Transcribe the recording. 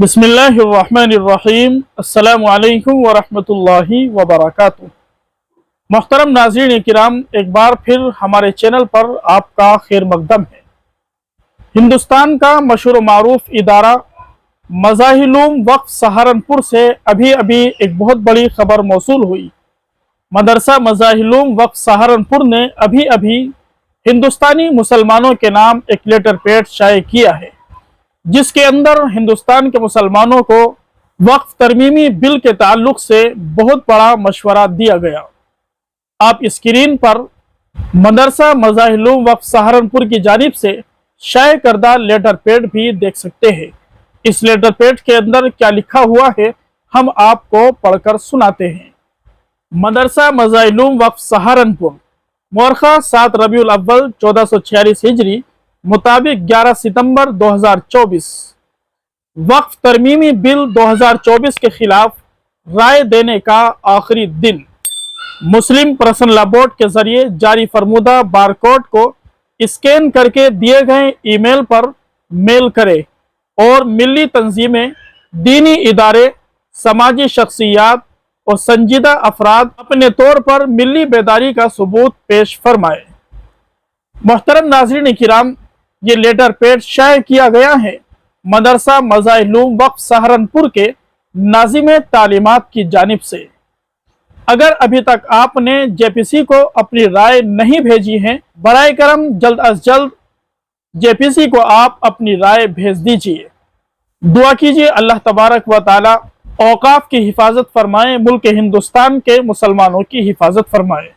बिस्मिल्लाहिर्रहमानिर्रहीम। अस्सलामु अलैकुम वरहमतुल्लाहि वबरकातुहू। मोहतरम नाज़रीन किराम, एक बार फिर हमारे चैनल पर आपका खैर मकदम है। हिंदुस्तान का मशहूर मारूफ इदारा मज़ाहिलूम वक्फ सहारनपुर से अभी अभी एक बहुत बड़ी खबर मौसूल हुई। मदरसा मज़ाहिलूम वक्फ सहारनपुर ने अभी अभी हिंदुस्तानी मुसलमानों के नाम एक लेटर पैड शाये किया है, जिसके अंदर हिंदुस्तान के मुसलमानों को वक्फ तरमीमी बिल के ताल्लुक से बहुत बड़ा मशवरा दिया गया। आप स्क्रीन पर मदरसा मज़ाहिलूम वक्फ सहारनपुर की जानिब से शाये करदा लेटर पैड भी देख सकते हैं। इस लेटर पैड के अंदर क्या लिखा हुआ है, हम आपको पढ़कर सुनाते हैं। मदरसा मज़ाहिलूम वक्फ सहारनपुर, मोरखा 7 रबीउल अव्वल 1446 हिजरी मुताबिक 11 सितंबर 2024 वक्फ तरमीमी बिल 2024 के खिलाफ राय देने का आखिरी दिन। मुस्लिम पर्सनल लॉ बोर्ड के जरिए जारी फरमुदा बारकोड को स्कैन करके दिए गए ईमेल पर मेल करें और मिली तंजीमें, दीनी इदारे, समाजी शख्सियात और संजीदा अफराद अपने तौर पर मिली बेदारी का सबूत पेश फरमाए। मोहतरम नाज़रीन किराम, ये लेटर पैड शाये किया गया है मदरसा मज़ाहिलूम वक्फ सहारनपुर के नाज़िम तालीमात की जानिब से। अगर अभी तक आपने जेपीसी को अपनी राय नहीं भेजी है, बराए करम जल्द अज जल्द जेपीसी को आप अपनी राय भेज दीजिए। दुआ कीजिए अल्लाह तबारक व तआला औकाफ की हिफाजत फरमाए, मुल्क हिंदुस्तान के मुसलमानों की हिफाजत फरमाए।